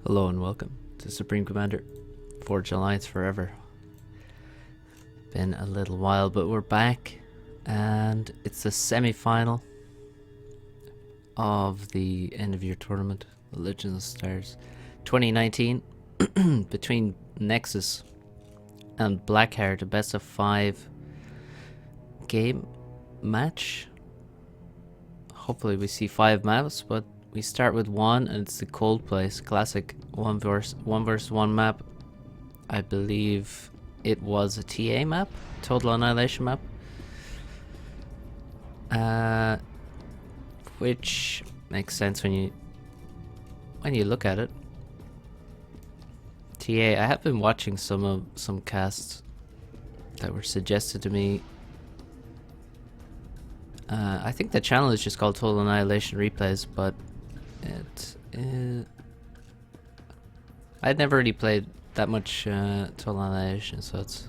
Hello and welcome to Supreme Commander. Forge Alliance forever. Been a little while, but we're back, and it's the semi-final of the end of year tournament, the Legends of Stars 2019, between Nexus and Blackheart, a best of 5 game match. Hopefully we see 5 maps, but we start with one, and it's the Cold Place classic one versus one map. I believe it was a TA map, Total Annihilation map, which makes sense when you look at it. TA. I have been watching some casts that were suggested to me. I think the channel is just called Total Annihilation Replays, but I'd never really played that much Total Annihilation, so it's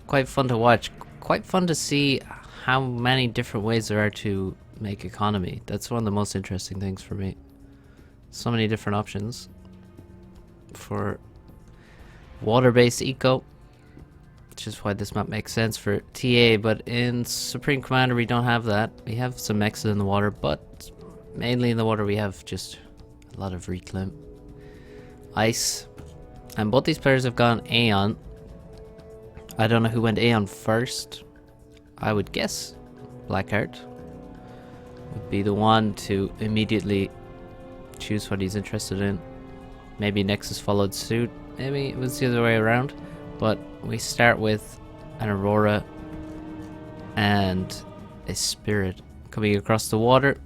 quite fun to watch. Quite fun to see how many different ways there are to make economy. That's one of the most interesting things for me. So many different options for water-based eco, which is why this map makes sense for TA, but in Supreme Commander we don't have that. We have some mexes in the water, but mainly in the water we have just a lot of reclaim. Ice. And both these players have gone Aeon. I don't know who went Aeon first. I would guess Blackheart would be the one to immediately choose what he's interested in. Maybe Nexus followed suit. Maybe it was the other way around. But we start with an Aurora and a Spirit coming across the water.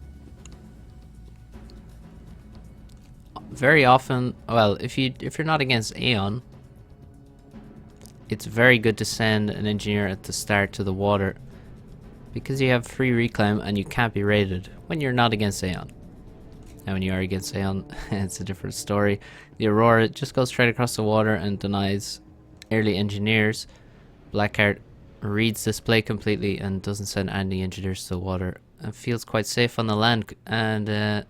Very often, well, if you're not against Aeon, it's very good to send an engineer at the start to the water, because you have free reclaim and you can't be raided when you're not against Aeon. Now when you are against Aeon, it's a different story. The Aurora just goes straight across the water and denies early engineers. Blackheart reads this play completely and doesn't send any engineers to the water, and feels quite safe on the land, and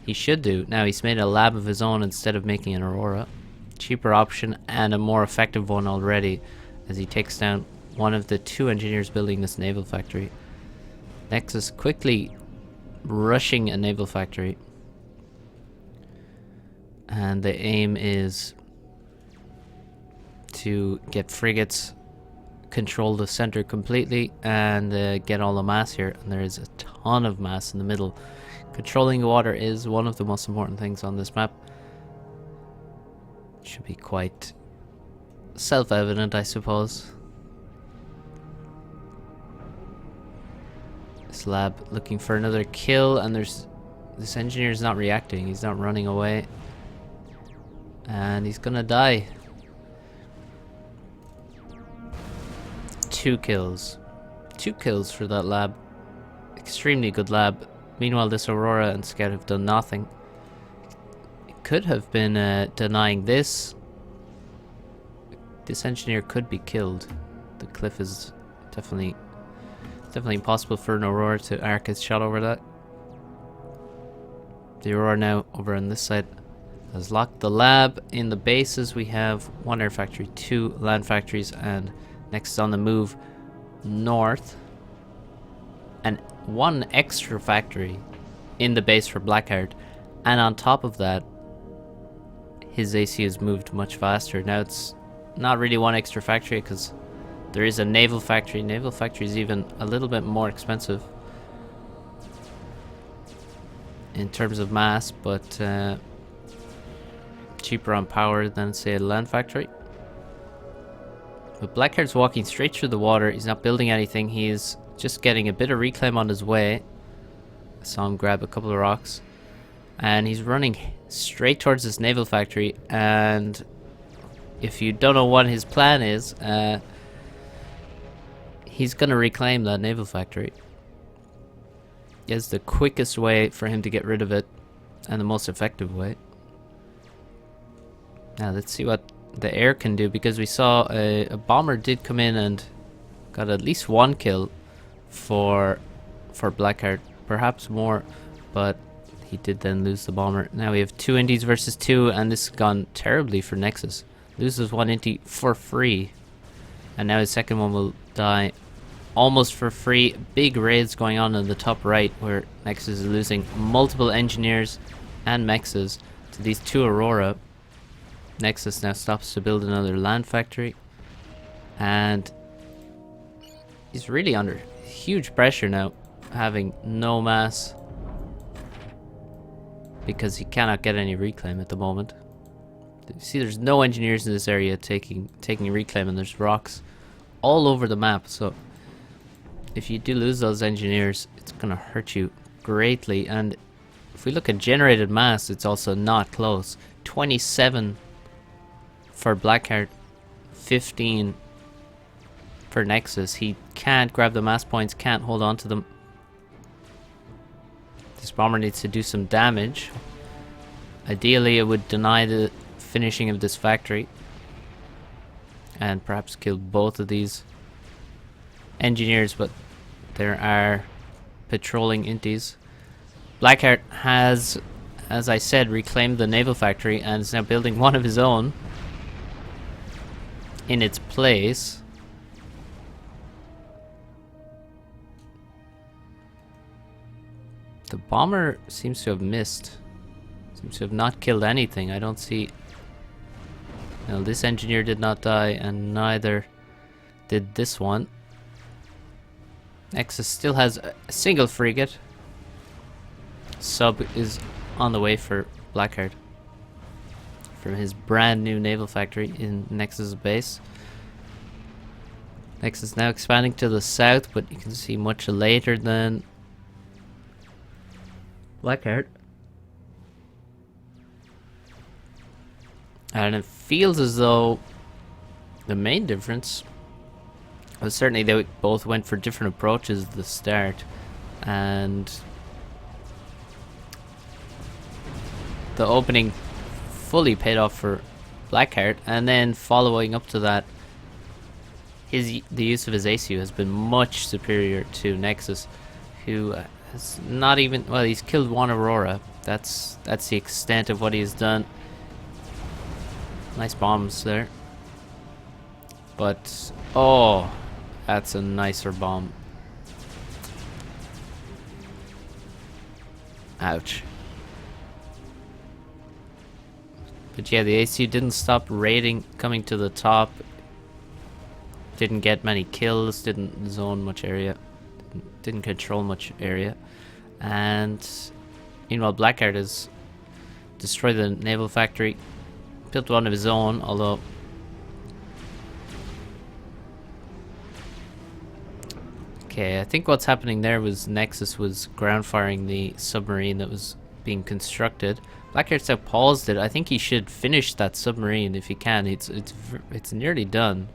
he should do. Now he's made a lab of his own instead of making an Aurora. Cheaper option and a more effective one already, as he takes down one of the 2 engineers building this naval factory. Nexus quickly rushing a naval factory, and the aim is to get frigates, control the center completely, and get all the mass here. And there is a ton of mass in the middle. Controlling the water is one of the most important things on this map. Should be quite self-evident, I suppose. This lab looking for another kill, and this engineer is not reacting. He's not running away, and he's gonna die. 2 kills. 2 kills for that lab. Extremely good lab. Meanwhile, this Aurora and Scout have done nothing. It could have been denying this. This engineer could be killed. The cliff is definitely impossible for an Aurora to arc his shot over that. The Aurora now over on this side has locked the lab. In the bases we have 1 air factory, 2 land factories, and next on the move north, and 1 extra factory in the base for Blackheart. And on top of that, his AC has moved much faster. Now it's not really 1 extra factory, because there is a naval factory. Naval factory is even a little bit more expensive in terms of mass, but cheaper on power than, say, a land factory. But Blackheart's walking straight through the water. He's not building anything. He's just getting a bit of reclaim on his way. I saw him grab a couple of rocks, and he's running straight towards this naval factory. And if you don't know what his plan is, he's gonna reclaim that naval factory. It's the quickest way for him to get rid of it, and the most effective way. Now let's see what the air can do, because we saw a bomber did come in and got at least 1 kill for Blackheart, perhaps more, but he did then lose the bomber. Now we have 2 indies versus 2, and this has gone terribly for Nexus. Loses 1 indie for free, and now his second one will die almost for free. Big raids going on in the top right, where Nexus is losing multiple engineers and mexes to these 2 Aurora. Nexus now stops to build another land factory, and he's really under huge pressure now, having no mass, because he cannot get any reclaim at the moment. You see, there's no engineers in this area taking reclaim, and there's rocks all over the map. So if you do lose those engineers, it's gonna hurt you greatly. And if we look at generated mass, it's also not close. 27 for Blackheart, 15 for Nexus. He can't grab the mass points, can't hold on to them. This bomber needs to do some damage. Ideally, it would deny the finishing of this factory and perhaps kill both of these engineers, but there are patrolling inties. Blackheart has, as I said, reclaimed the naval factory and is now building one of his own in its place. The bomber seems to have missed. Seems to have not killed anything. I don't see... No, this engineer did not die, and neither did this one. Nexus still has a single frigate. Sub is on the way for Blackheart from his brand new naval factory in Nexus base. Nexus now expanding to the south, but you can see much later than Blackheart. And it feels as though the main difference was certainly they both went for different approaches at the start, and the opening fully paid off for Blackheart, and then following up to that, the use of his ACU has been much superior to Nexus, who has not even, well, he's killed 1 Aurora. That's the extent of what he's done. Nice bombs there. But, oh, that's a nicer bomb. Ouch. But yeah, the ACU didn't stop raiding, coming to the top. Didn't get many kills, didn't zone much area, didn't control much area. And meanwhile, Blackheart has destroyed the naval factory, built one of his own, although okay, I think what's happening there was Nexus was ground firing the submarine that was being constructed. Blackheart's now paused it. I think he should finish that submarine if he can. It's nearly done,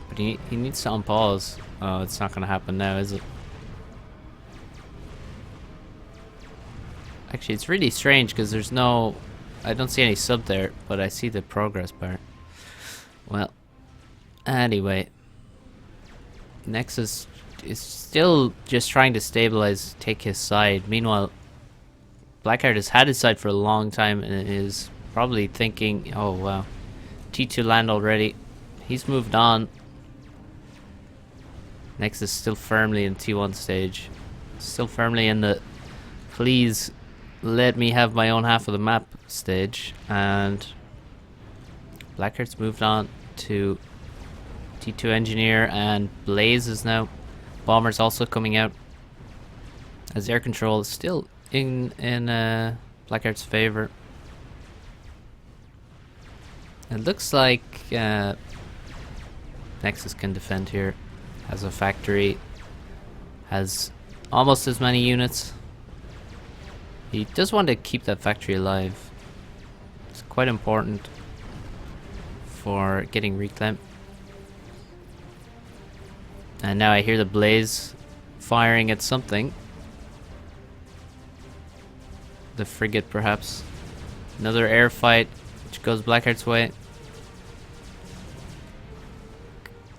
but he needs to unpause. Oh, it's not gonna happen now, is it? Actually, it's really strange because there's no... I don't see any sub there, but I see the progress bar. Well, anyway, Nexus is still just trying to stabilize, take his side. Meanwhile, Blackheart has had his side for a long time and is probably thinking, oh wow, T2 land already. He's moved on. Nexus still firmly in T1 stage. Still firmly in the please let me have my own half of the map stage. And Blackheart's moved on to T2 engineer, and Blaze is now. Bomber's also coming out as air control is still in Blackheart's favor. It looks like Nexus can defend here. Has a factory, has almost as many units. He does want to keep that factory alive. It's quite important for getting reclaim. And now I hear the Blaze firing at something. The frigate, perhaps. Another air fight, which goes Blackheart's way.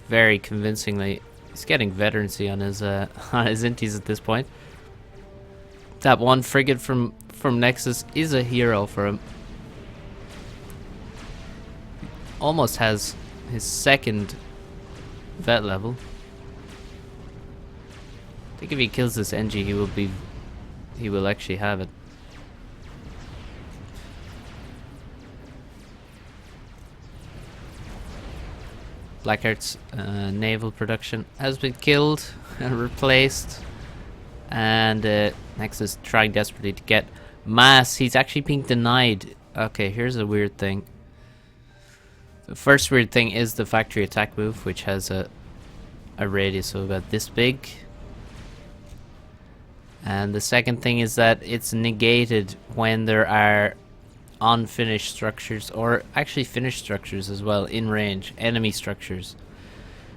Very convincingly. He's getting veterancy on his inties at this point. that one frigate from Nexus is a hero for him. Almost has his second vet level. I think if he kills this NG, he will actually have it. Blackheart's naval production has been killed and replaced, and Nexus trying desperately to get mass. He's actually being denied. Okay, here's a weird thing. The first weird thing is the factory attack move, which has a radius of about this big. And the second thing is that it's negated when there are unfinished structures, or actually finished structures as well, in range, enemy structures.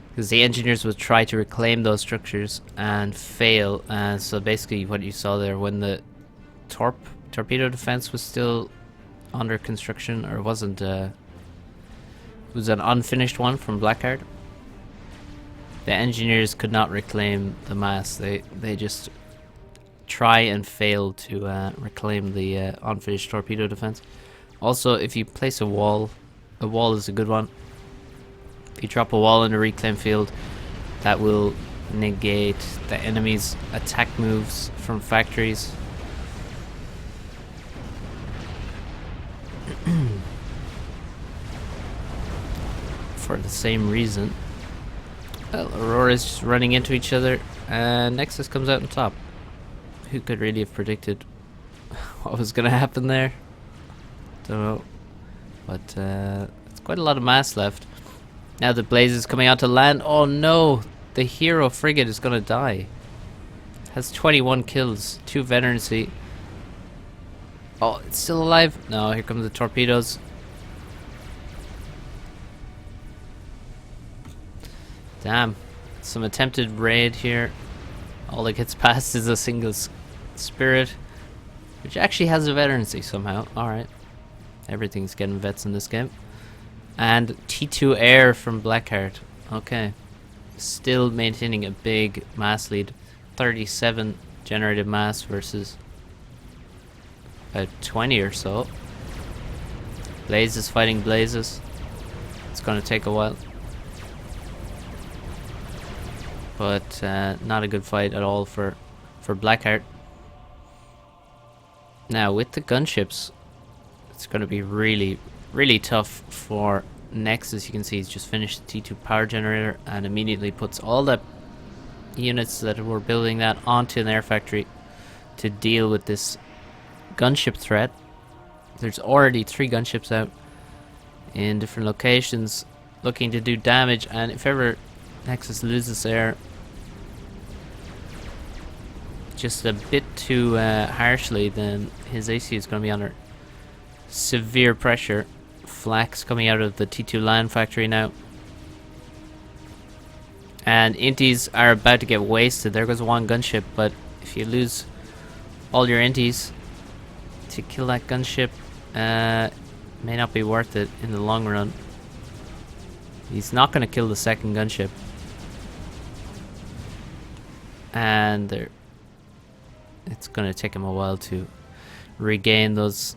Because the engineers will try to reclaim those structures and fail. And so basically what you saw there, when the torpedo defense was still under construction, or wasn't, it was an unfinished one from Blackheart. The engineers could not reclaim the mass. They just try and fail to reclaim the unfinished torpedo defense. Also, if you place a wall is a good one. If you drop a wall in a reclaim field, that will negate the enemy's attack moves from factories. For the same reason. Well, Aurora's just running into each other, and Nexus comes out on top. Who could really have predicted what was going to happen there? Don't know. But it's quite a lot of mass left. Now the Blaze is coming out to land. Oh no! The hero frigate is going to die. Has 21 kills, 2 veterancy. Oh, it's still alive? No, here come the torpedoes. Damn. Some attempted raid here. All that gets past is a single spirit, which actually has a veterancy somehow. Alright. Everything's getting vets in this game. And T2 air from Blackheart. Okay. Still maintaining a big mass lead. 37 generated mass versus about 20 or so. Blaze is fighting Blazes. It's going to take a while. But not a good fight at all for Blackheart. Now with the gunships, it's going to be really, really tough for Nexus. You can see he's just finished the T2 power generator and immediately puts all the units that were building that onto an air factory to deal with this gunship threat. There's already 3 gunships out in different locations looking to do damage, and if ever Nexus loses air just a bit too harshly, then his AC is going to be under severe pressure. Flaks coming out of the T2 land factory now. And Inties are about to get wasted. There goes one gunship, but if you lose all your Inties to kill that gunship, may not be worth it in the long run. He's not going to kill the second gunship. And it's going to take him a while to regain those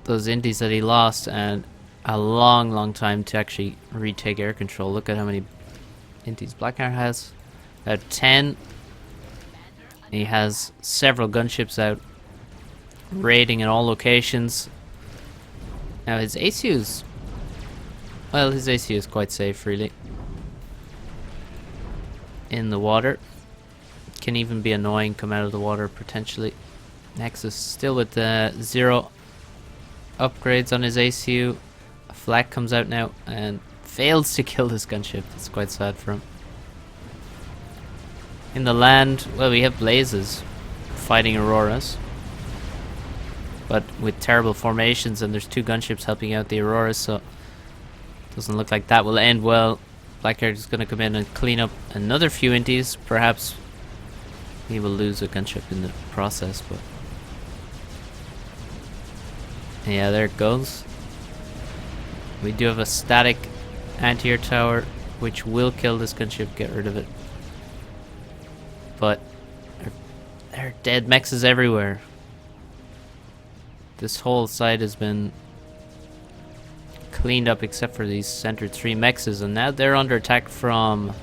Inties that he lost, and a long time to actually retake air control. Look at how many Inties Blackheart has. About 10. He has several gunships out raiding in all locations. Now his ACU is, well, his ACU is quite safe really. In the water. Can even be annoying, come out of the water potentially. Nexus still with 0 upgrades on his ACU. A flak comes out now and fails to kill this gunship. That's quite sad for him. In the land, well, we have Blazes fighting Auroras, but with terrible formations, and there's 2 gunships helping out the Auroras, so it doesn't look like that will end well. Blackheart is going to come in and clean up another few Inties. Perhaps he will lose a gunship in the process, but yeah, there it goes. We do have a static anti-air tower which will kill this gunship, get rid of it. But there are dead mexes everywhere. This whole side has been cleaned up except for these center 3 mexes, and now they're under attack from the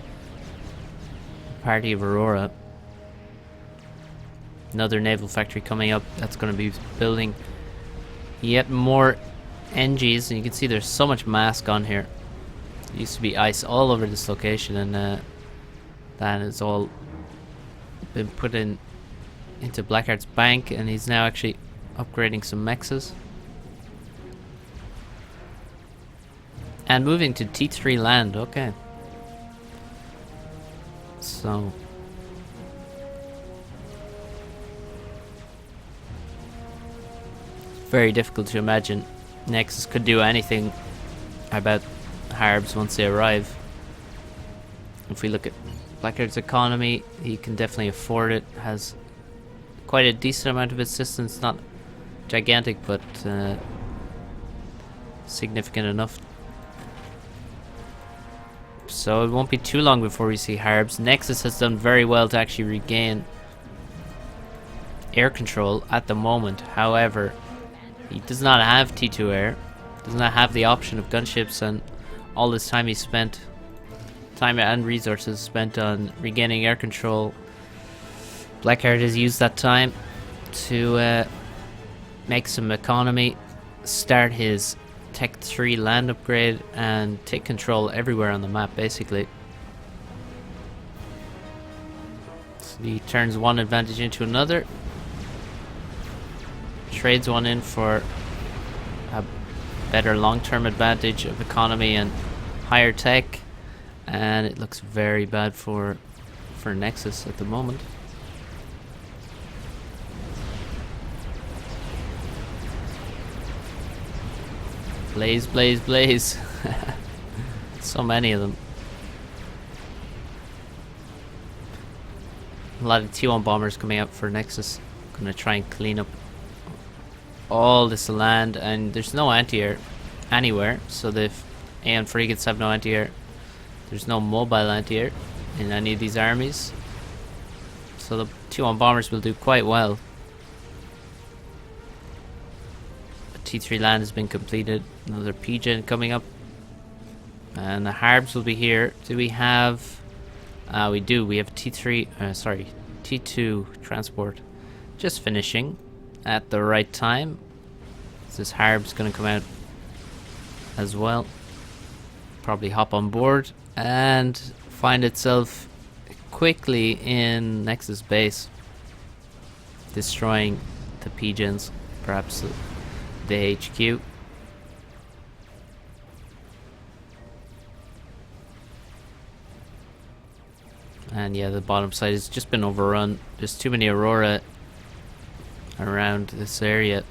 party of Aurora. Another naval factory coming up that's going to be building yet more NGs, and you can see there's so much mass gone here. There used to be ice all over this location, and that has all been put into Blackheart's bank, and he's now actually upgrading some mexes. And moving to T3 land, okay. So very difficult to imagine Nexus could do anything about Harbs once they arrive. If we look at Blackheart's economy, he can definitely afford it. Has quite a decent amount of assistance, not gigantic, but significant enough. So it won't be too long before we see Harbs. Nexus has done very well to actually regain air control at the moment. However, he does not have T2 air, does not have the option of gunships, and all this time he spent, time and resources spent on regaining air control. Blackheart has used that time to make some economy, start his Tech 3 land upgrade, and take control everywhere on the map, basically. So he turns one advantage into another, trades one in for a better long-term advantage of economy and higher tech, and it looks very bad for Nexus at the moment. Blaze, blaze, blaze. So many of them. A lot of T1 bombers coming out for Nexus. Gonna try and clean up all this land, and there's no anti-air anywhere, so the AN frigates have no anti-air. There's no mobile anti-air in any of these armies, so the T1 bombers will do quite well. T3 land has been completed. Another PGen coming up, and the Harbs will be here. Do we have? We do. We have T2 transport just finishing at the right time. This Harb's gonna come out as well. Probably hop on board and find itself quickly in Nexus base, destroying the PGens, perhaps the HQ. And yeah, the bottom side has just been overrun. There's too many Aurora around this area.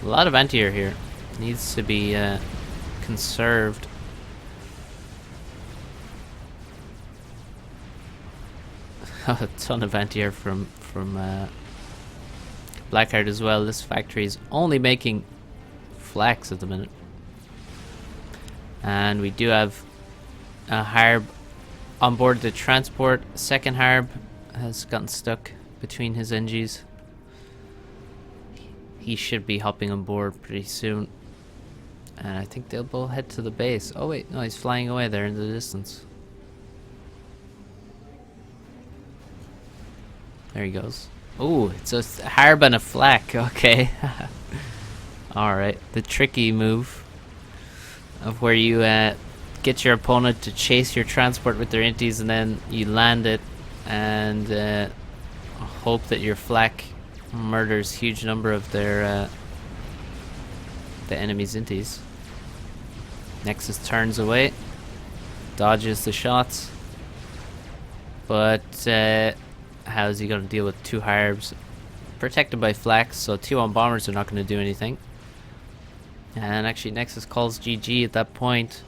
A lot of anti-air here. Needs to be conserved. A ton of anti-air from Blackheart as well. This factory is only making flax at the minute. And we do have a Harb on board the transport. Second Harb has gotten stuck between his NGs. He should be hopping on board pretty soon. And I think they'll both head to the base. Oh wait, no, he's flying away there in the distance. There he goes. Oh, it's a Harb and a flak. Okay. Alright, the tricky move of where you get your opponent to chase your transport with their inties, and then you land it and hope that your flak murders huge number of their the enemy's inties. Nexus turns away, dodges the shots, but how is he going to deal with two Harbs protected by flaks? So T1 bombers are not going to do anything. And actually Nexus calls GG at that point.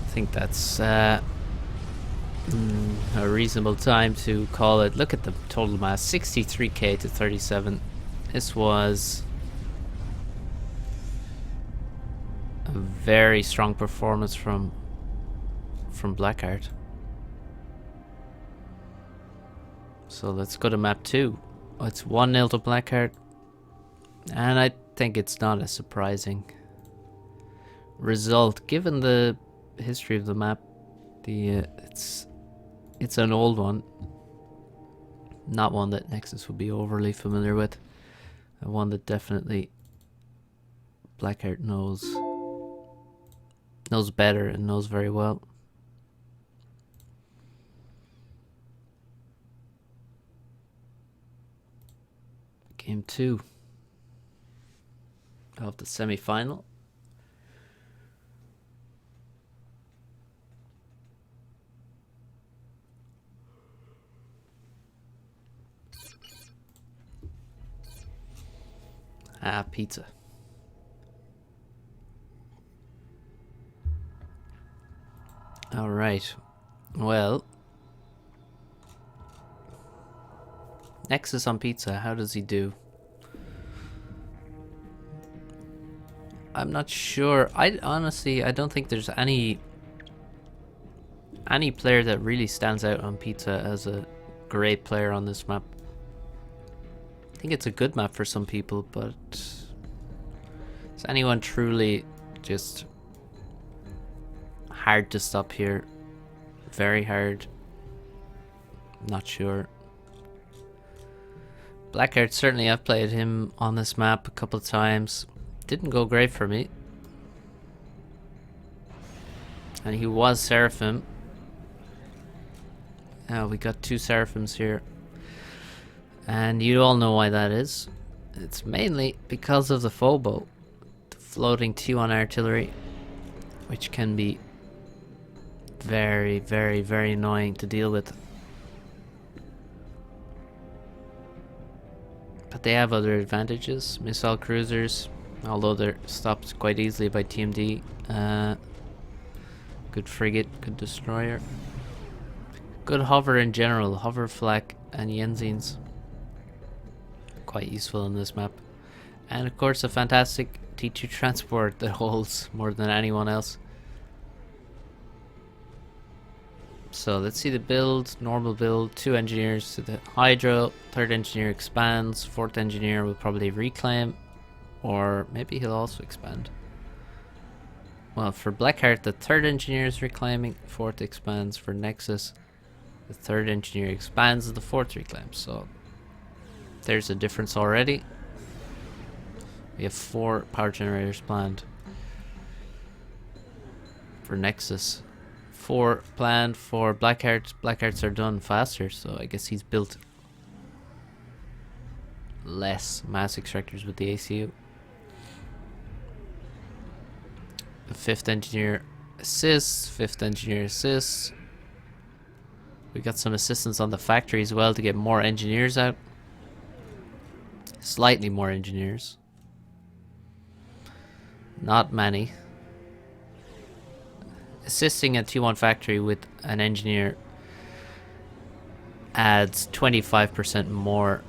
I think that's a reasonable time to call it. Look at the total mass, 63k to 37. This was a very strong performance from Blackheart. So let's go to map 2. Oh, it's 1-0 to Blackheart. And I think it's not a surprising result given the history of the map. It's an old one, not one that Nexus would be overly familiar with, and one that definitely Blackheart knows better and knows very well. Game 2 of the semi-final. Pizza. All right. Well, Nexus on pizza, how does he do? I'm not sure. I don't think there's any player that really stands out on pizza as a great player on this map. I think it's a good map for some people, but is anyone truly just hard to stop here? Very hard. Not sure. Blackheart, certainly I've played him on this map a couple of times. Didn't go great for me. And he was Seraphim. Now we got 2 Seraphims here. And you all know why that is. It's mainly because of the Phobo. The floating T1 artillery. Which can be very, very, very annoying to deal with. But they have other advantages. Missile cruisers. Although they're stopped quite easily by TMD. Good frigate, good destroyer. Good hover in general. Hover, flak, and Yenzines. Quite useful in this map. And of course a fantastic T2 transport that holds more than anyone else. So let's see the build. Normal build, 2 engineers to the Hydro, 3rd engineer expands, 4th engineer will probably reclaim, or maybe he'll also expand. Well, for Blackheart the 3rd engineer is reclaiming, 4th expands. For Nexus the 3rd engineer expands, the 4th reclaims. So there's a difference already. We have 4 power generators planned for Nexus. 4 planned for Blackheart. Blackhearts are done faster, so I guess he's built less mass extractors with the ACU. The 5th engineer assists. 5th engineer assists. We got some assistance on the factory as well to get more engineers out. Slightly more engineers. Not many. Assisting a T1 factory with an engineer adds 25% more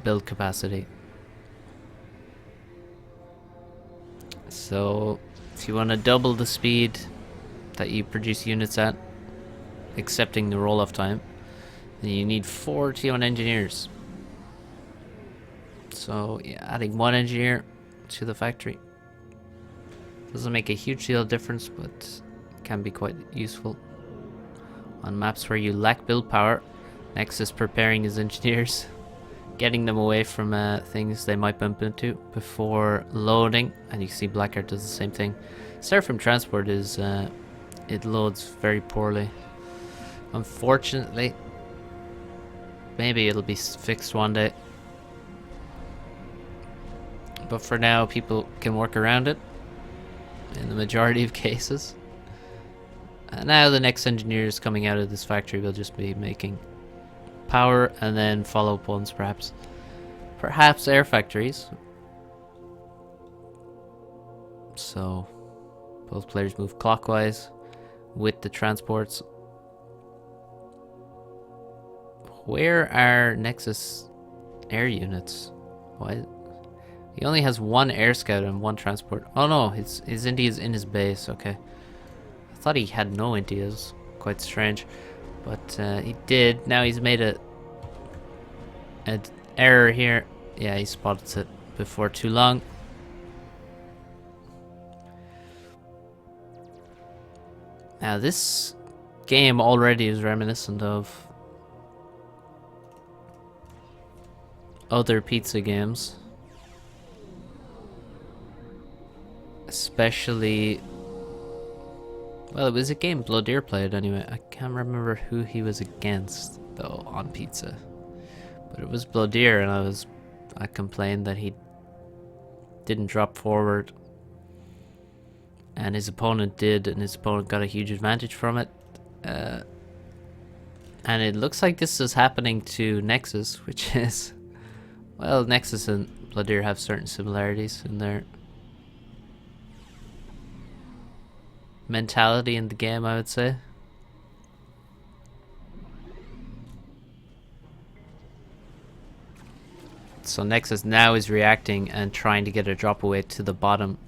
build capacity. So if you want to double the speed that you produce units at, accepting the roll-off time, then you need 4 T1 engineers. So yeah, adding 1 engineer to the factory doesn't make a huge deal of difference, but can be quite useful on maps where you lack build power. Nexus preparing his engineers, getting them away from things they might bump into before loading, and you see Blackheart does the same thing. Seraphim transport is it loads very poorly, unfortunately. Maybe it'll be fixed one day, but for now people can work around it in the majority of cases. And now the next engineers coming out of this factory will just be making power and then follow-up ones, perhaps air factories. So both players move clockwise with the transports. Where are Nexus air units? Why? He only has 1 air scout and 1 transport. Oh no, his India is in his base. Okay, I thought he had no Indias. Quite strange, but he did. Now he's made a an error here. Yeah, he spotted it before too long. Now this game already is reminiscent of other pizza games. Especially, well, it was a game Bloodier played anyway. I can't remember who he was against though on pizza, but it was Bloodier, and I complained that he didn't drop forward, and his opponent did, and his opponent got a huge advantage from it. And it looks like this is happening to Nexus, which is, well, Nexus and Bloodier have certain similarities in their mentality in the game, I would say. So Nexus now is reacting and trying to get a drop away to the bottom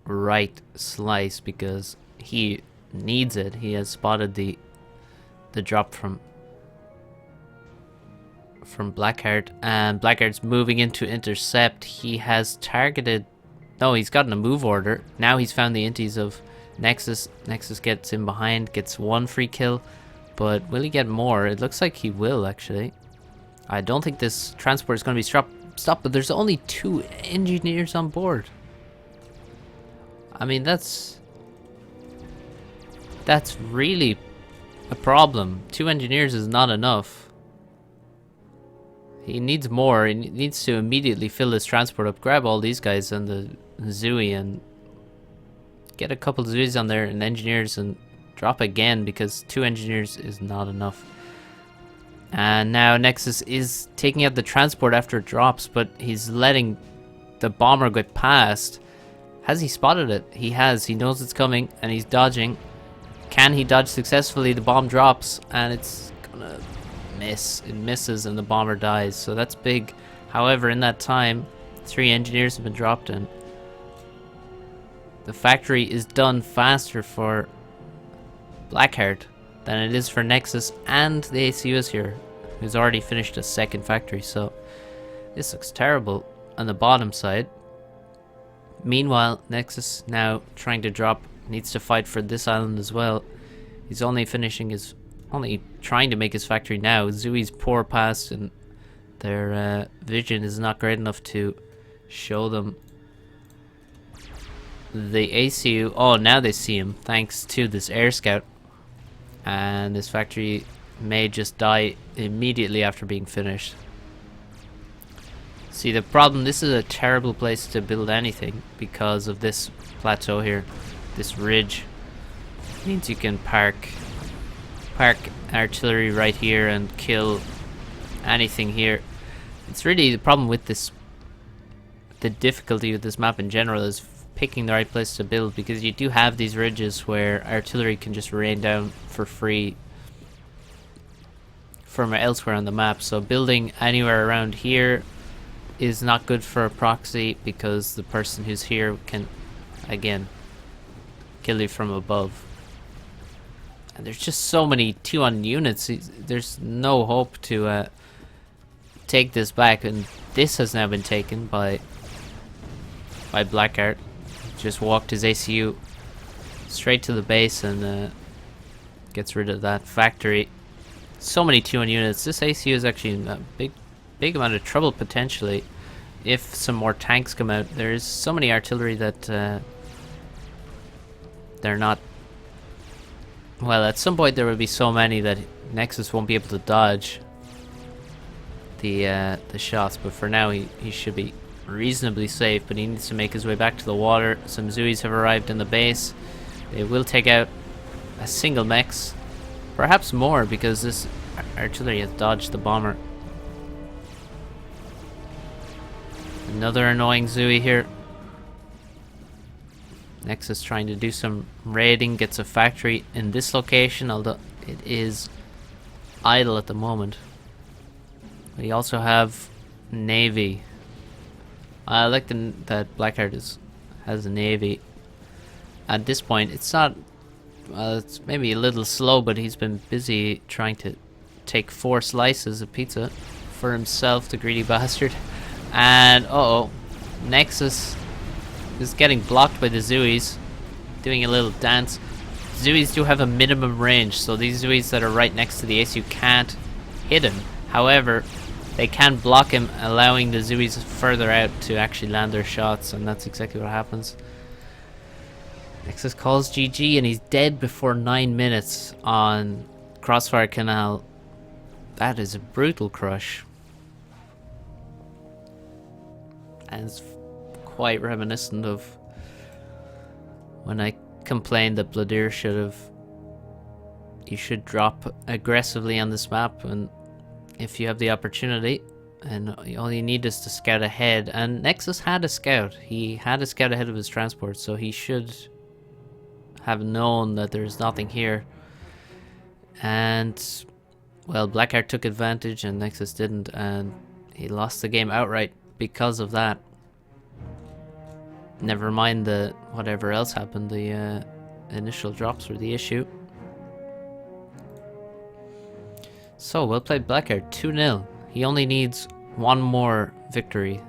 right slice because he needs it. He has spotted the drop from Blackheart, and Blackheart's moving in to intercept. He has targeted. No, he's gotten a move order. Now he's found the inties of Nexus. Nexus gets in behind, gets one free kill, but will he get more? It looks like he will, actually. I don't think this transport is going to be stopped, but there's only 2 engineers on board. I mean, that's really a problem. 2 engineers is not enough. He needs more. He needs to immediately fill this transport up, grab all these guys and the Zooey, and get a couple Zooeys on there and engineers and drop again, because 2 engineers is not enough. And now Nexus is taking out the transport after it drops, but he's letting the bomber get past. Has he spotted it? He has. He knows it's coming and he's dodging. Can he dodge successfully? The bomb drops and it's gonna miss. It misses and the bomber dies, so that's big. However, in that time, 3 engineers have been dropped in. The factory is done faster for Blackheart than it is for Nexus, and the ACU is here, who's already finished a 2nd factory, so this looks terrible on the bottom side. Meanwhile, Nexus now trying to drop, needs to fight for this island as well. He's only trying to make his factory now. Zooey's poor past and their vision is not great enough to show them the ACU. Oh, now they see him thanks to this air scout, and this factory may just die immediately after being finished. See, the problem, this is a terrible place to build anything because of this plateau here, this ridge. It means you can park artillery right here and kill anything here. It's really the problem with this, the difficulty with this map in general is picking the right place to build, because you do have these ridges where artillery can just rain down for free from elsewhere on the map. So building anywhere around here is not good for a proxy, because the person who's here can again kill you from above. And there's just so many 2-on units. There's no hope to take this back, and this has now been taken by Blackheart. Just walked his ACU straight to the base and gets rid of that factory. So many 2-on units. This ACU is actually in a big amount of trouble potentially if some more tanks come out. There's so many artillery that they're not. Well, at some point there will be so many that Nexus won't be able to dodge the shots, but for now he should be reasonably safe. But he needs to make his way back to the water. Some Zooeys have arrived in the base. They will take out a single Mex, perhaps more, because this artillery has dodged the bomber. Another annoying Zooey here. Nexus trying to do some raiding, gets a factory in this location, although it is idle at the moment. We also have Navy. I like that Blackheart has a Navy. At this point, it's not. Well, it's maybe a little slow, but he's been busy trying to take 4 slices of pizza for himself, the greedy bastard. And uh-oh, Nexus is getting blocked by the Zooies, doing a little dance. Zooies do have a minimum range, so these Zooies that are right next to the ACU can't hit him. However, they can block him, allowing the Zooies further out to actually land their shots, and that's exactly what happens. Nexus calls GG, and he's dead before 9 minutes on Crossfire Canal. That is a brutal crush. And it's quite reminiscent of when I complained that Bladir you should drop aggressively on this map, and if you have the opportunity, and all you need is to scout ahead. And Nexus had a scout. He had a scout ahead of his transport, so he should have known that there's nothing here. And well, Blackheart took advantage and Nexus didn't, and he lost the game outright because of that. Never mind the whatever else happened, the initial drops were the issue. So well played Blackheart, 2-0. He only needs one more victory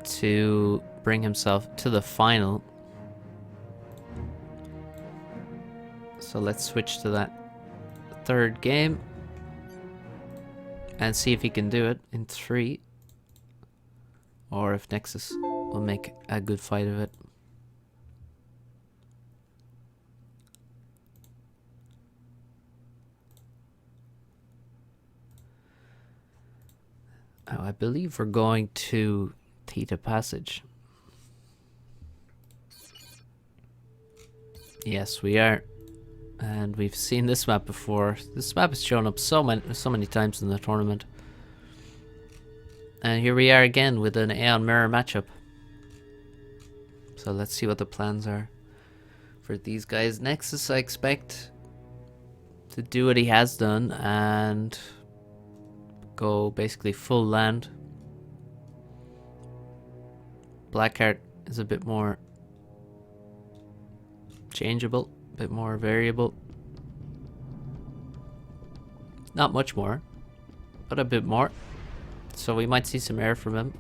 to bring himself to the final. So let's switch to that third game and see if he can do it in 3, or if Nexus will make a good fight of it. Oh, I believe we're going to Theta Passage. Yes, we are. And we've seen this map before. This map has shown up so many times in the tournament. And here we are again with an Aeon Mirror matchup. So let's see what the plans are for these guys. Nexus, I expect to do what he has done and go basically full land. Blackheart is a bit more changeable, a bit more variable. Not much more, but a bit more. So we might see some air from him.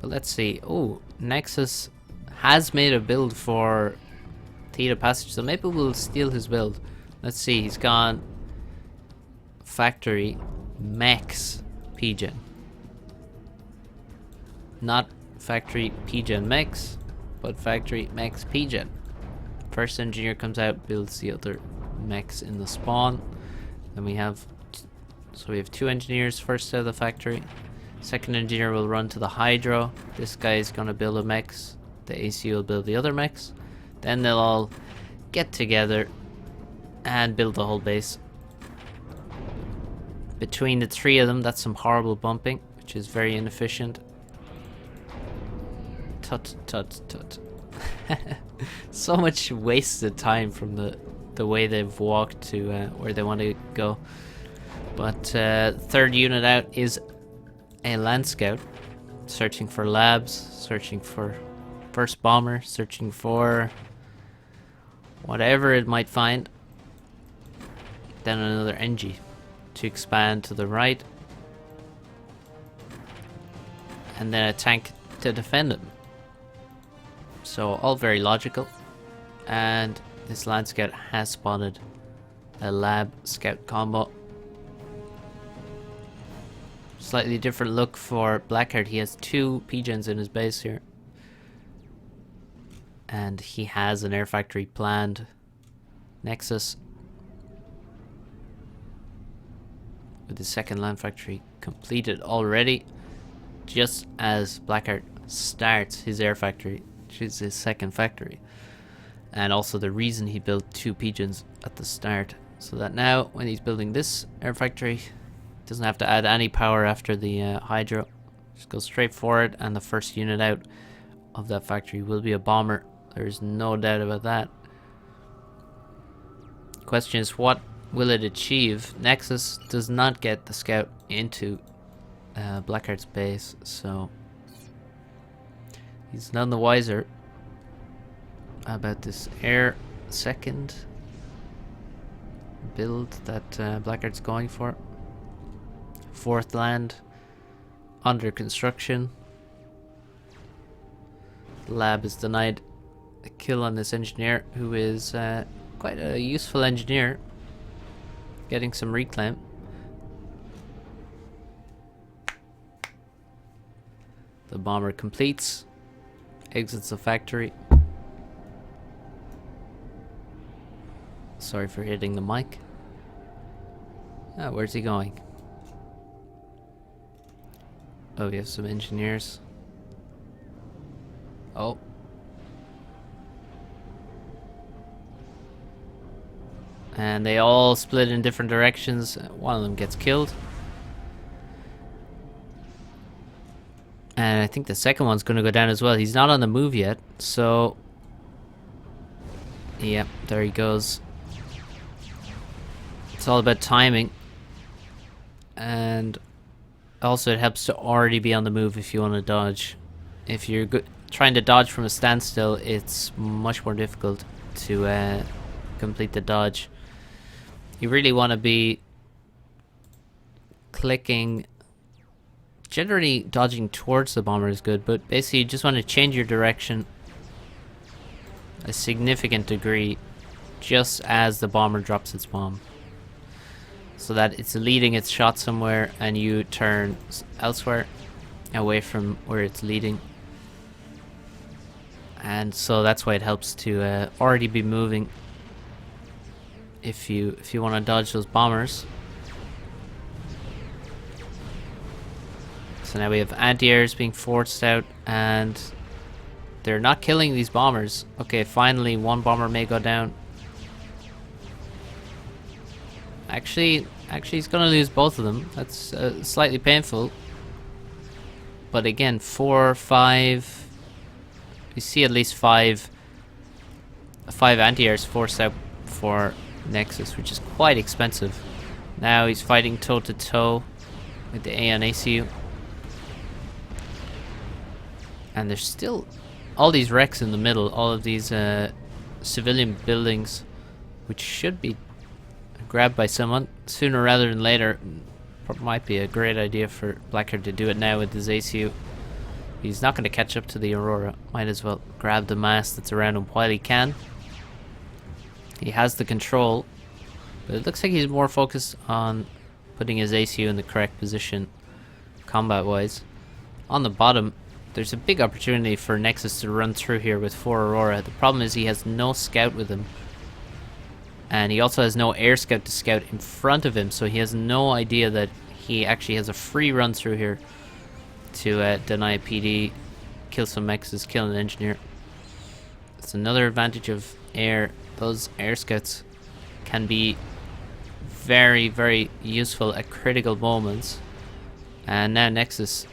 But let's see. Oh, Nexus has made a build for Theta Passage, so maybe we'll steal his build. Let's see, he's gone factory max PGen. Not factory PGen max, but factory max PGen. First engineer comes out, builds the other mechs in the spawn. Then we have, so we have 2 engineers first out of the factory. Second engineer will run to the hydro. This guy is gonna build a mechs. The AC will build the other mechs. Then they'll all get together and build the whole base. Between the 3 of them, that's some horrible bumping, which is very inefficient. Tut tut tut. So much wasted time from the way they've walked to where they want to go. But third unit out is a land scout, searching for labs, searching for first bomber, searching for whatever it might find. Then another NG to expand to the right, and then a tank to defend it. So all very logical. And this land scout has spotted a lab scout combo. Slightly different look for Blackheart. He has 2 PGens in his base here, and he has an air factory planned. Nexus with the second land factory completed already, just as Blackheart starts his air factory, which is his second factory, and also the reason he built 2 PGens at the start, so that now when he's building this air factory, doesn't have to add any power after the hydro. Just go straight for it, and the first unit out of that factory will be a bomber. There's no doubt about that. Question is, what will it achieve? Nexus does not get the scout into Blackheart's base, so he's none the wiser about this air second build that Blackheart's going for. Fourth land under construction. Lab is denied a kill on this engineer, who is quite a useful engineer, getting some reclaim. The bomber completes, exits the factory. Sorry for hitting the mic. Oh, where's he going? Oh, we have some engineers. Oh. And they all split in different directions. One of them gets killed. And I think the second one's going to go down as well. He's not on the move yet, so... Yep, there he goes. It's all about timing. And also it helps to already be on the move if you want to dodge. If you're trying to dodge from a standstill, it's much more difficult to complete the dodge. You really want to be clicking. Generally, dodging towards the bomber is good, but basically you just want to change your direction a significant degree just as the bomber drops its bomb, so that it's leading its shot somewhere and you turn elsewhere away from where it's leading. And so that's why it helps to already be moving if you want to dodge those bombers. So now we have anti-airs being forced out, and they're not killing these bombers. Okay, finally one bomber may go down. Actually he's gonna lose both of them. That's slightly painful. But again, 4, 5. We see at least 5 anti-airs forced out for Nexus, which is quite expensive. Now he's fighting toe to toe with the A on ACU. And there's still all these wrecks in the middle, all of these civilian buildings, which should be grabbed by someone sooner rather than later. Might be a great idea for Blackheart to do it now with his ACU. He's not going to catch up to the Aurora. Might as well grab the mass that's around him while he can. He has the control, but it looks like he's more focused on putting his ACU in the correct position combat-wise. On the bottom, there's a big opportunity for Nexus to run through here with 4 Aurora. The problem is he has no scout with him. And he also has no air scout to scout in front of him, so he has no idea that he actually has a free run through here to deny a PD, kill some Nexus, kill an engineer. It's another advantage of air. Those air scouts can be very, very useful at critical moments. And now Nexus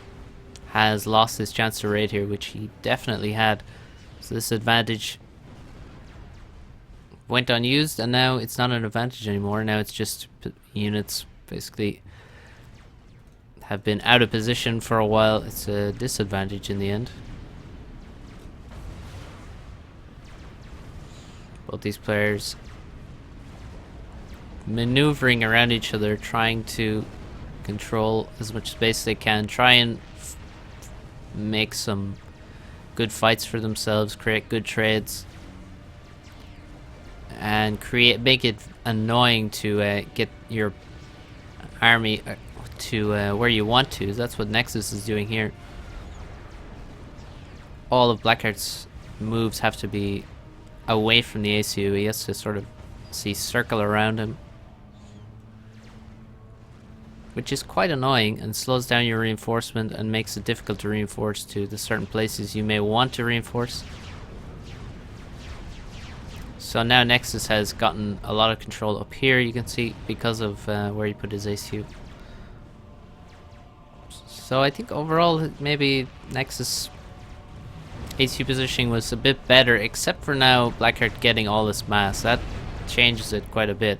has lost his chance to raid here, which he definitely had. So this advantage went unused, and now it's not an advantage anymore. Now it's just units basically have been out of position for a while. It's a disadvantage in the end. Both these players maneuvering around each other, trying to control as much space as they can, try and make some good fights for themselves, create good trades, and make it annoying to get your army to where you want to. That's what Nexus is doing here. All of Blackheart's moves have to be away from the ACU. He has to sort of circle around him, which is quite annoying and slows down your reinforcement and makes it difficult to reinforce to the certain places you may want to reinforce. So now Nexus has gotten a lot of control up here, you can see, because of where he put his ACU. So I think overall maybe Nexus ACU positioning was a bit better, except for now Blackheart getting all this mass. That changes it quite a bit.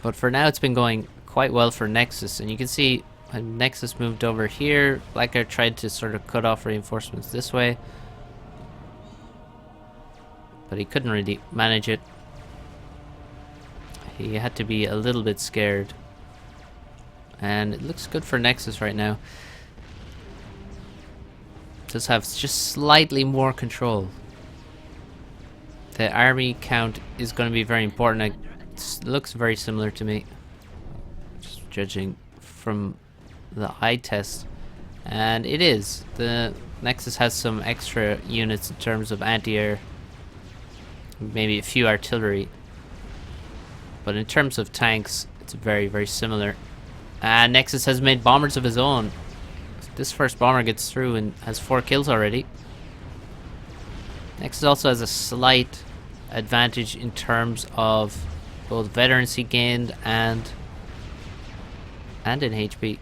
But for now it's been going quite well for Nexus, and you can see when Nexus moved over here, Blackheart tried to sort of cut off reinforcements this way, but he couldn't really manage it. He had to be a little bit scared. And it looks good for Nexus right now. Does have just slightly more control. The army count is going to be very important. It looks very similar to me, just judging from the eye test. And it is. The Nexus has some extra units in terms of anti-air, maybe a few artillery. But in terms of tanks, it's very, very similar. And Nexus has made bombers of his own. This first bomber gets through and has 4 kills already. Nexus also has a slight advantage in terms of both veterancy gained and in HP.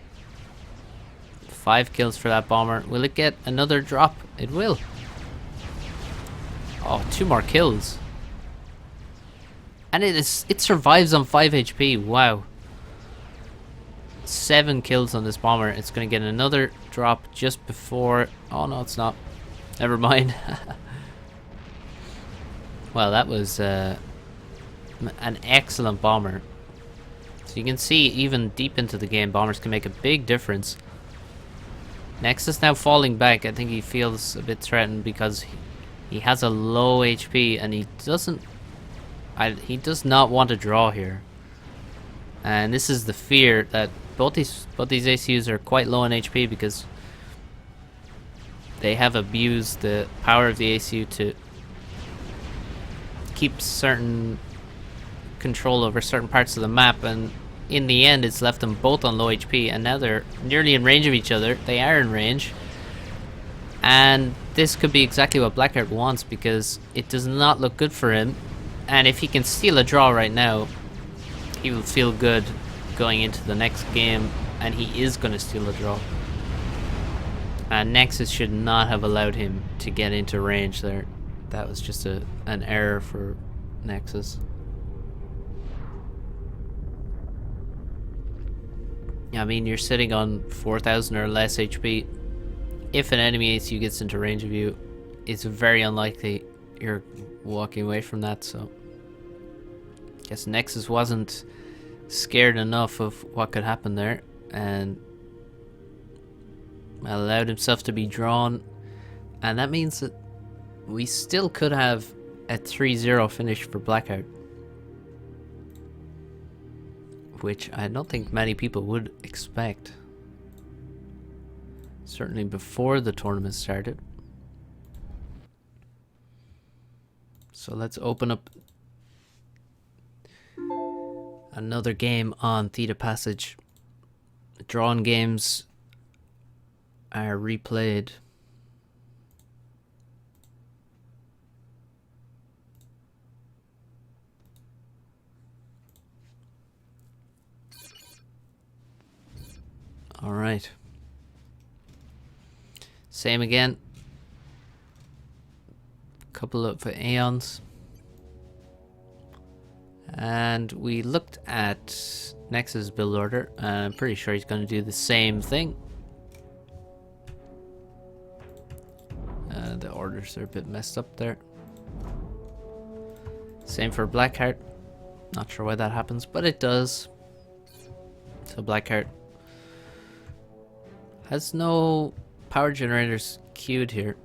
5 kills for that bomber. Will it get another drop? It will. Oh, 2 more kills. And it survives on 5 HP. Wow. 7 kills on this bomber. It's going to get another drop just before... Oh no, it's not. Never mind. Well, that was an excellent bomber. So you can see even deep into the game, bombers can make a big difference. Nexus now falling back. I think he feels a bit threatened because he has a low HP and he does not want to draw here. And this is the fear that both these ACUs are quite low on HP because they have abused the power of the ACU to keep certain control over certain parts of the map, and in the end it's left them both on low HP, and now they're nearly in range of each other. They are in range, and this could be exactly what Blackheart wants because it does not look good for him. And if he can steal a draw right now, he will feel good going into the next game, and he is going to steal a draw. And Nexus should not have allowed him to get into range there. That was just an error for Nexus. I mean, you're sitting on 4,000 or less HP. If an enemy ACU gets into range of you, it's very unlikely you're walking away from that, so I guess Nexus wasn't scared enough of what could happen there and allowed himself to be drawn, and that means that we still could have a 3-0 finish for Blackheart, which I don't think many people would expect, certainly before the tournament started. So let's open up another game on Theta Passage. Drawn games are replayed. All right. Same again. Couple of Aeons. And we looked at Nexus build order, and I'm pretty sure he's going to do the same thing. The orders are a bit messed up there. Same for Blackheart. Not sure why that happens, but it does. So Blackheart has no power generators queued here.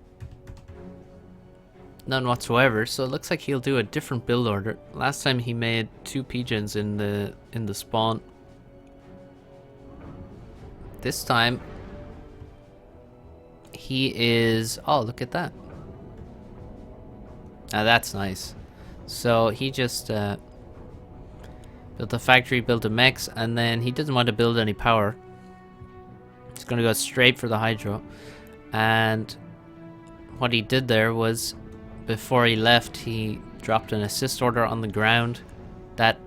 None whatsoever, so it looks like he'll do a different build order. Last time he made 2 pigeons in the spawn. This time he is... Oh, look at that. Now that's nice. So he just built a factory, built a mechs, and then he doesn't want to build any power. He's going to go straight for the hydro. And what he did there was, before he left, he dropped an assist order on the ground that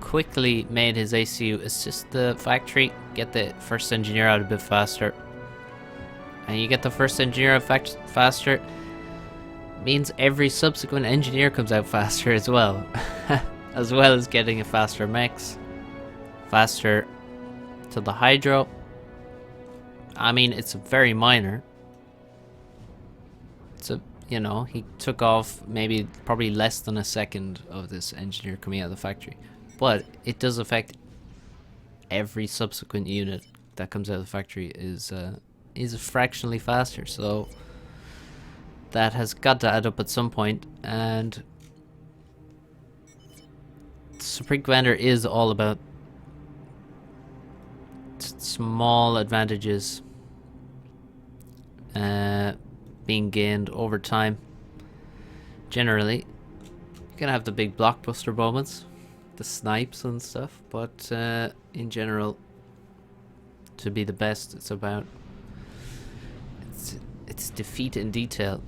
quickly made his ACU assist the factory, get the first engineer out a bit faster. And you get the first engineer out faster, means every subsequent engineer comes out faster as well. As well as getting a faster mechs, faster to the hydro. I mean, it's very minor. you know, he took off maybe probably less than a second of this engineer coming out of the factory. But it does affect every subsequent unit that comes out of the factory is fractionally faster. So that has got to add up at some point, and Supreme Commander is all about small advantages being gained over time. Generally, you can have the big blockbuster moments, the snipes and stuff, but in general, to be the best, it's about it's defeat in detail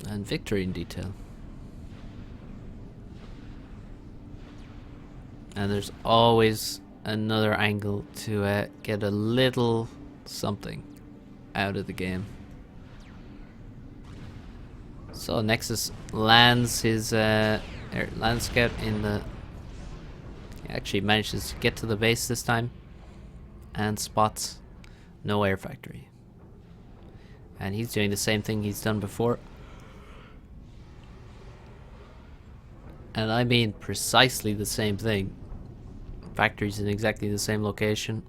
and victory in detail. And there's always another angle to get a little something out of the game. So Nexus lands his land scout in the... He actually manages to get to the base this time and spots no air factory. And he's doing the same thing he's done before. And I mean precisely the same thing. Factories in exactly the same location.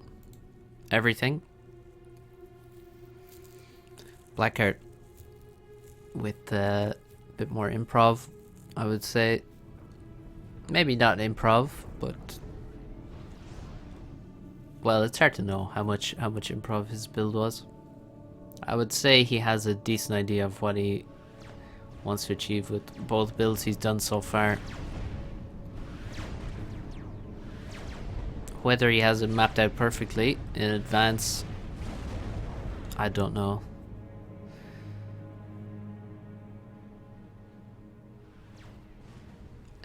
Everything. Blackheart with a bit more improv, I would say. Maybe not improv, but well, it's hard to know how much improv his build was. I would say he has a decent idea of what he wants to achieve with both builds he's done so far. Whether he has it mapped out perfectly in advance, I don't know.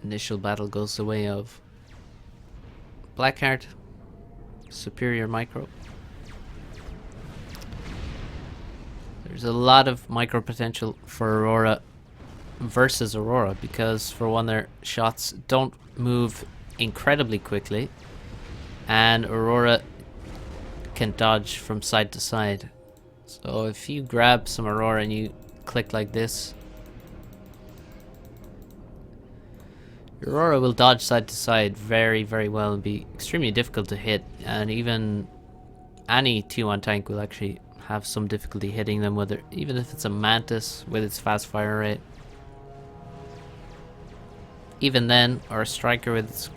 Initial battle goes the way of Blackheart, superior micro. There's a lot of micro potential for Aurora versus Aurora, because for one, their shots don't move incredibly quickly, and Aurora can dodge from side to side. So if you grab some Aurora and you click like this, your Aurora will dodge side to side very, very well and be extremely difficult to hit, and even any T1 tank will actually have some difficulty hitting them, whether even if it's a Mantis with its fast fire rate. Even then, or a Striker with its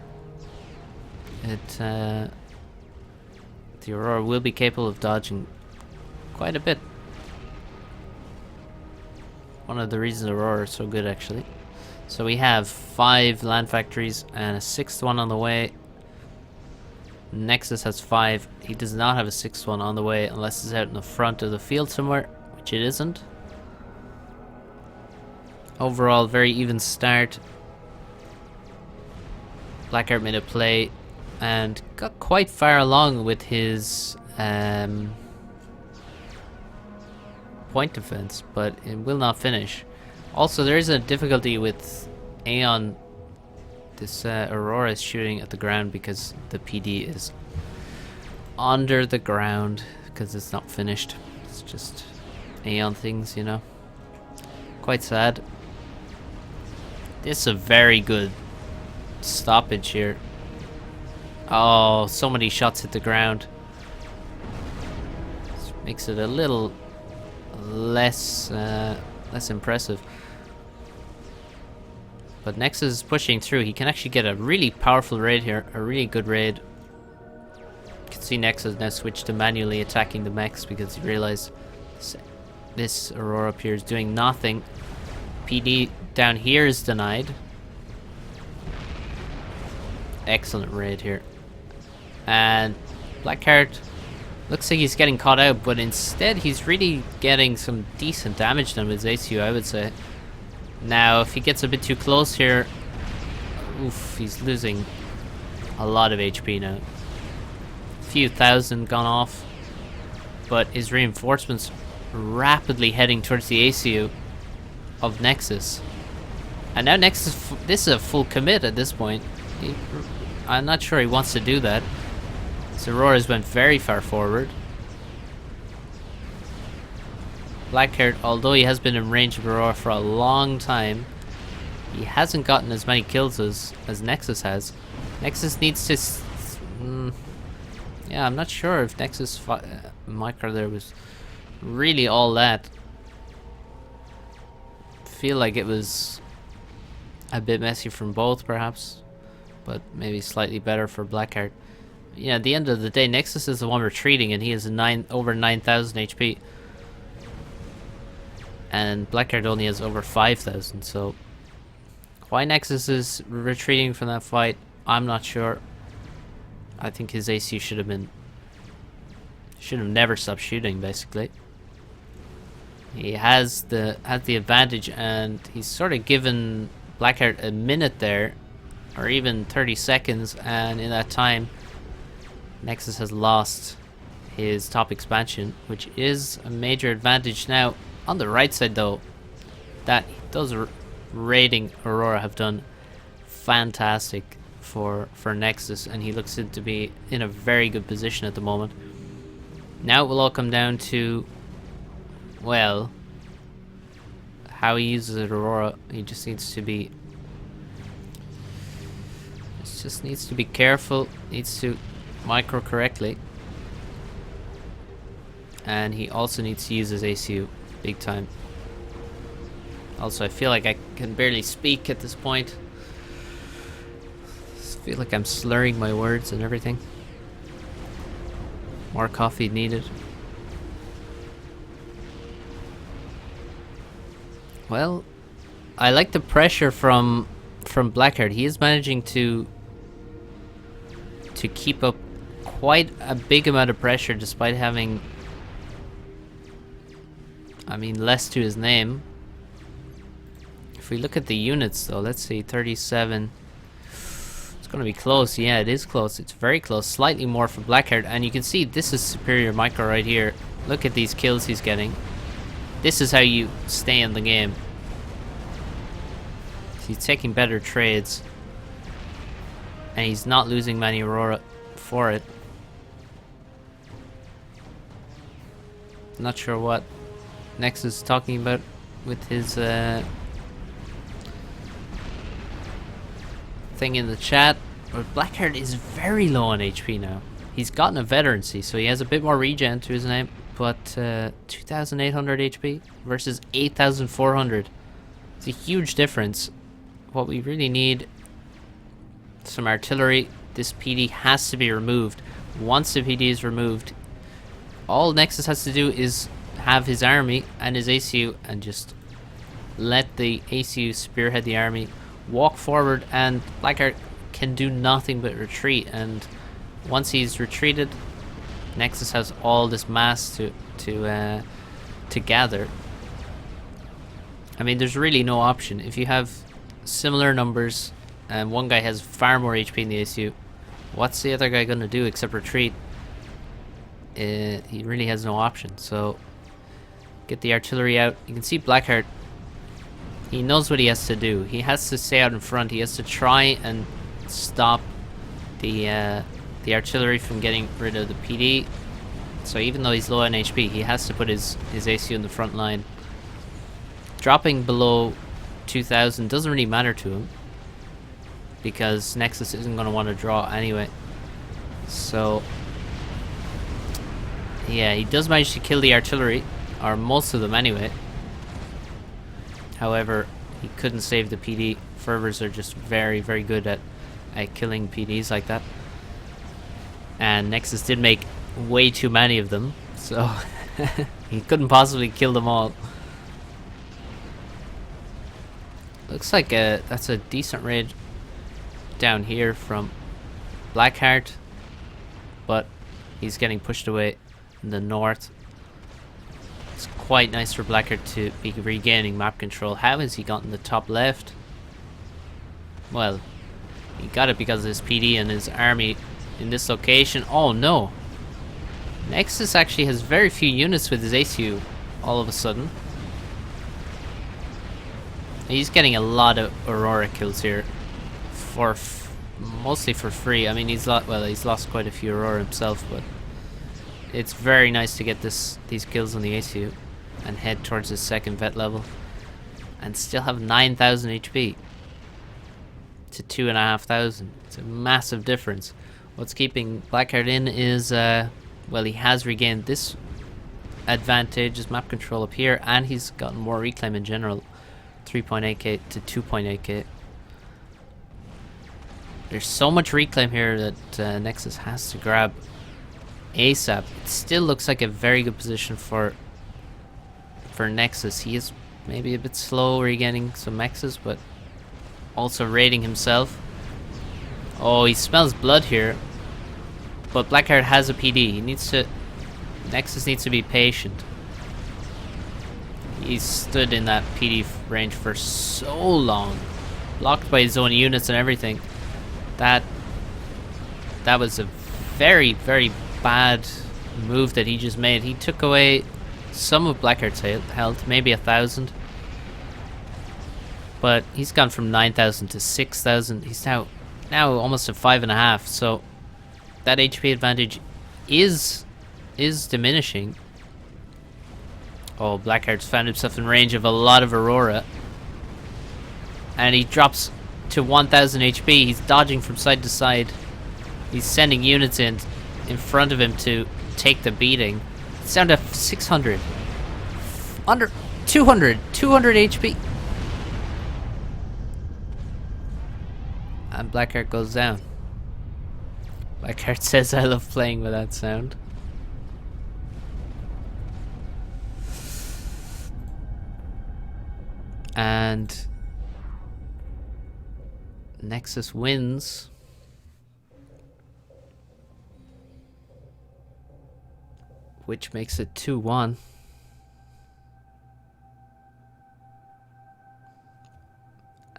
the Aurora will be capable of dodging quite a bit. One of the reasons Aurora is so good, actually. So we have 5 land factories and a 6th one on the way. Nexus has 5. He does not have a 6th one on the way unless it's out in the front of the field somewhere, which it isn't. Overall, very even start. Blackheart made a play and got quite far along with his point defense, but it will not finish. Also, there is a difficulty with Aeon. This Aurora is shooting at the ground because the PD is under the ground because it's not finished. It's just Aeon things, you know. Quite sad. This is a very good stoppage here. Oh, so many shots hit the ground. This makes it a little less impressive. But Nexus is pushing through. He can actually get a really powerful raid here, a really good raid. You can see Nexus now switch to manually attacking the mechs because he realized this Aurora up here is doing nothing. PD down here is denied. Excellent raid here. And Blackheart looks like he's getting caught out, but instead he's really getting some decent damage done with his ACU, I would say. Now, if he gets a bit too close here, oof, he's losing a lot of HP now. A few thousand gone off, but his reinforcements rapidly heading towards the ACU of Nexus. And now Nexus, this is a full commit at this point. I'm not sure he wants to do that. His Auroras went very far forward. Blackheart, although he has been in range of Aurora for a long time, he hasn't gotten as many kills as Nexus has. Nexus needs to... yeah, I'm not sure if Nexus micro there was really all that. Feel like it was a bit messy from both, perhaps, but maybe slightly better for Blackheart. Yeah, at the end of the day, Nexus is the one retreating, and he has over 9,000 HP, and Blackheart only has over 5,000. So why Nexus is retreating from that fight, I'm not sure. I think his AC should have never stopped shooting, basically. He has the advantage, and he's sort of given Blackheart a minute there, or even 30 seconds, and in that time Nexus has lost his top expansion, which is a major advantage. Now on the right side though, those raiding Aurora have done fantastic for Nexus, and he looks to be in a very good position at the moment. Now it will all come down to, well, how he uses it. Aurora, he just needs to be careful, needs to micro correctly, and he also needs to use his ACU big time. Also, I feel like I can barely speak at this point. I feel like I'm slurring my words and everything. More coffee needed. Well, I like the pressure from Blackheart. He is managing to keep up quite a big amount of pressure despite having, I mean, less to his name. If we look at the units though, let's see, 37. It's going to be close. Yeah, it is close. It's very close. Slightly more for Blackheart, and you can see this is superior micro right here. Look at these kills he's getting. This is how you stay in the game. He's taking better trades, and he's not losing many Aurora for it. Not sure what Nexus is talking about with his thing in the chat, but Blackheart is very low on HP now. He's gotten a veterancy, so he has a bit more regen to his name, but 2,800 HP versus 8,400. It's a huge difference. What we really need, some artillery. This PD has to be removed. Once the PD is removed, all Nexus has to do is have his army and his ACU and just let the ACU spearhead the army, walk forward, and Blackheart can do nothing but retreat. And once he's retreated, Nexus has all this mass to gather. I mean, there's really no option. If you have similar numbers and one guy has far more HP in the ACU, what's the other guy gonna do except retreat? He really has no option. So get the artillery out. You can see Blackheart, he knows what he has to do. He has to stay out in front. He has to try and stop the artillery from getting rid of the PD. So even though he's low on HP, he has to put his ACU in the front line. Dropping below 2,000 doesn't really matter to him, because Nexus isn't going to want to draw anyway. So yeah, he does manage to kill the artillery, or most of them anyway. However, he couldn't save the PD. Fervors are just very, very good at killing PDs like that. And Nexus did make way too many of them, so he couldn't possibly kill them all. Looks like that's a decent raid down here from Blackheart, but he's getting pushed away in the north. It's quite nice for Blackheart to be regaining map control. How has he gotten the top left? Well, he got it because of his PD and his army in this location. Oh no! Nexus actually has very few units with his ACU all of a sudden. He's getting a lot of Aurora kills here, for mostly for free. I mean, he's lost quite a few Aurora himself, but it's very nice to get these kills on the ACU. and head towards his second vet level and still have 9,000 HP to 2,500. It's a massive difference. What's keeping Blackheart in is, well, he has regained this advantage, his map control up here, and he's gotten more reclaim in general, 3.8k to 2.8k. There's so much reclaim here that Nexus has to grab ASAP. It still looks like a very good position for Nexus. He is maybe a bit slow regaining some Nexus, but also raiding himself. Oh, he smells blood here. But Blackheart has a PD. He needs to... Nexus needs to be patient. He's stood in that PD range for so long. Blocked by his own units and everything. That was a very, very bad move that he just made. He took away some of Blackheart's health, maybe 1,000. But he's gone from 9,000 to 6,000. He's now almost at 5.5. So that HP advantage is diminishing. Oh, Blackheart's found himself in range of a lot of Aurora. And he drops to 1,000 HP. He's dodging from side to side. He's sending units in front of him to take the beating. It's down to 600. Under 200 HP. And Blackheart goes down. Blackheart says, I love playing with that sound. And Nexus wins. Which makes it 2-1.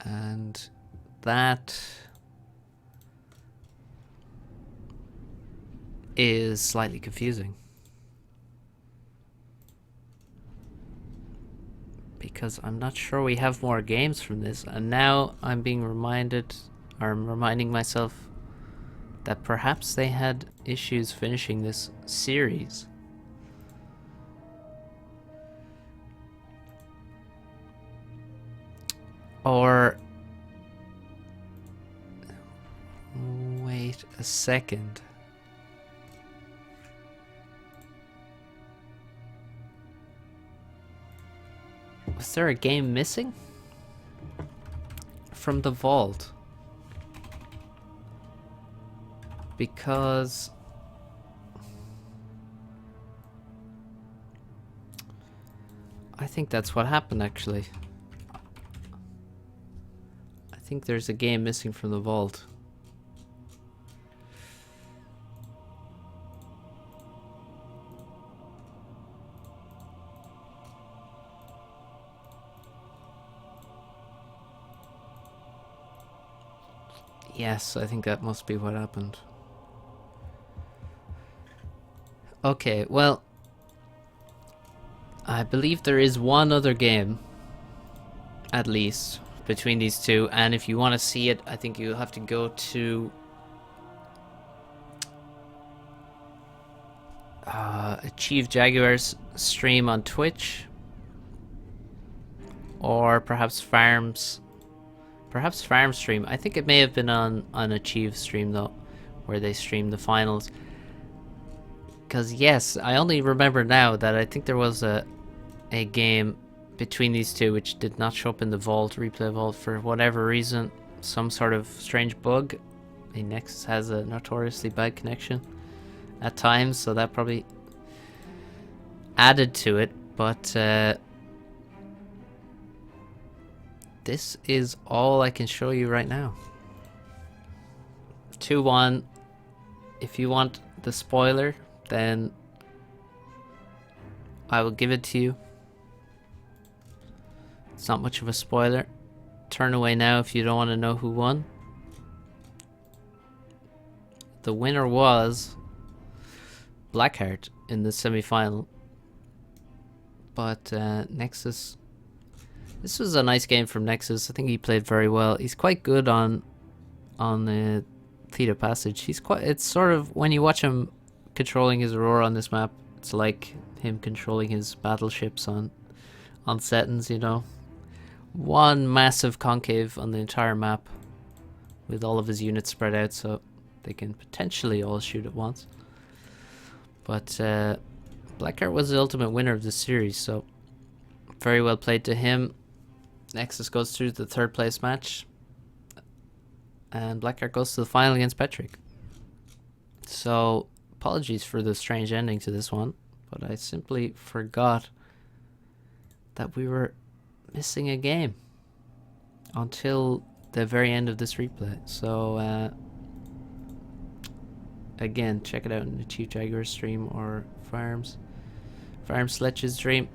And that is slightly confusing. Because I'm not sure we have more games from this, and now I'm being reminded, or I'm reminding myself, that perhaps they had issues finishing this series. Or wait a second. Was there a game missing from the vault? Because I think that's what happened, actually. I think there's a game missing from the vault. Yes, I think that must be what happened. Okay, well, I believe there is one other game, at least, between these two, and if you want to see it, I think you'll have to go to Achieve Jaguar's stream on Twitch, or perhaps Farm's stream. I think it may have been on Achieve stream though, where they streamed the finals. Because yes, I only remember now that I think there was a game between these two which did not show up in the vault, replay vault, for whatever reason. Some sort of strange bug. The Nexus has a notoriously bad connection at times, so that probably added to it. But this is all I can show you right now. 2-1. If you want the spoiler, then I will give it to you. It's not much of a spoiler. Turn away now if you don't want to know who won. The winner was Blackheart in the semi-final. But Nexus... This was a nice game from Nexus. I think he played very well. He's quite good on Theta Passage. It's sort of, when you watch him controlling his Aurora on this map, it's like him controlling his battleships on settings, you know. One massive concave on the entire map with all of his units spread out so they can potentially all shoot at once. But Blackheart was the ultimate winner of this series, so very well played to him. Nexus goes through the third place match, and Blackheart goes to the final against Patrick. So apologies for the strange ending to this one, but I simply forgot that we were missing a game until the very end of this replay. So again, check it out in the Chief Jaguar stream or Farm Sledge's stream.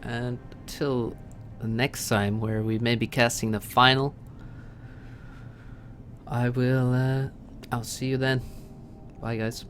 And until the next time, where we may be casting the final, I'll see you then. Bye guys.